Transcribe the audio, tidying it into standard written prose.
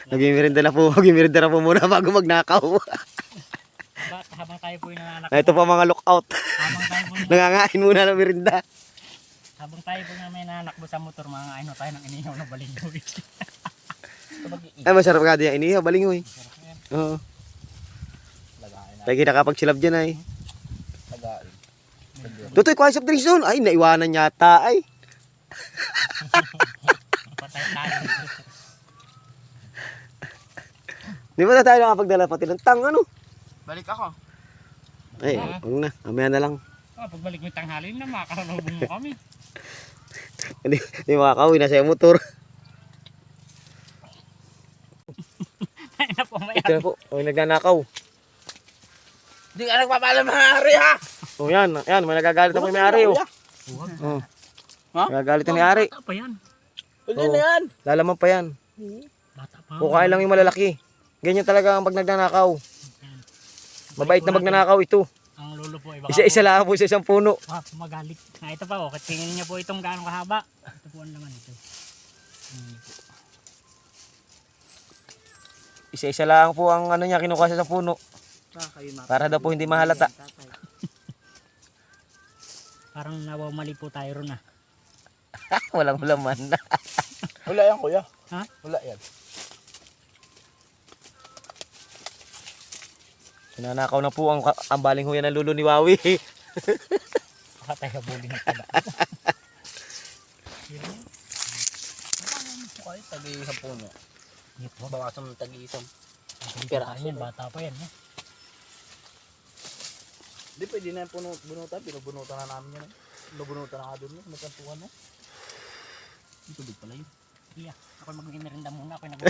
Nagimirinda na po muna bago magnakaw. Habang tayo po yung nananakbo. Ito pa mga lookout. Habang tayo po yung Nangangain muna ng merinda. Habang tayo po na may nanakbo sa motor, mga ano tayo ng inihaw na balingoy. Ay, masarap nga din yung inihaw, balingoy. Oo. Tayo kinakapagsilab dyan ay. Tutoy, kuha sa drinks doon. Ay, naiwanan yata ay. Patay tayo. Di ba na tayo nakapagdala pati ng tang, ano? Balik ako. Ay, huwag na. Amaya na lang. Pagbalik mo tanghali na, makakaralubong mo kami. Hindi makakawin na sa motor. Tayo na po, may Ito na po. O, nagnanakaw. Hindi ka nagpapaalam mga hari ha. O, yan. Yan, may nagagalit na po yung may-ari. Oh. Oh. Ha? Nagagalit na may-ari. bata pa yan. Pwede na yan. Lalaman pa yan. Bata pa. Kukain lang yung malalaki. Ganyan talaga ang pag nagnanakaw. Mabait na magnanakaw ito. Ang lolo po, iba Isa-isa lang po sa isang puno. magalit. Ito pa, tingnan niyo po itong gaano kahaba. Ito po ang laman ito. Isa-isa lang po ang ano niya kinukuha sa puno. Para daw po hindi mahalata. Parang nawamali po tayo ron ah. Walang laman. Wala yan kuya. Ha? Wala yan. Nanakaw na po ang baling huya ng lulo ni Wawi. Baka tayo habulin ng taba. Ay, tag-iisang puno. Ito. Bawasan ng tag-iisang. Piraso yan, bata pa yan. Eh. Hindi, pwede na yung bunutan. Pinubunutan na namin yan. Pinubunutan na nga doon yun. Magkantuhan na. May tubig pala yun. Iya, ako mag-merinda muna. Ako nag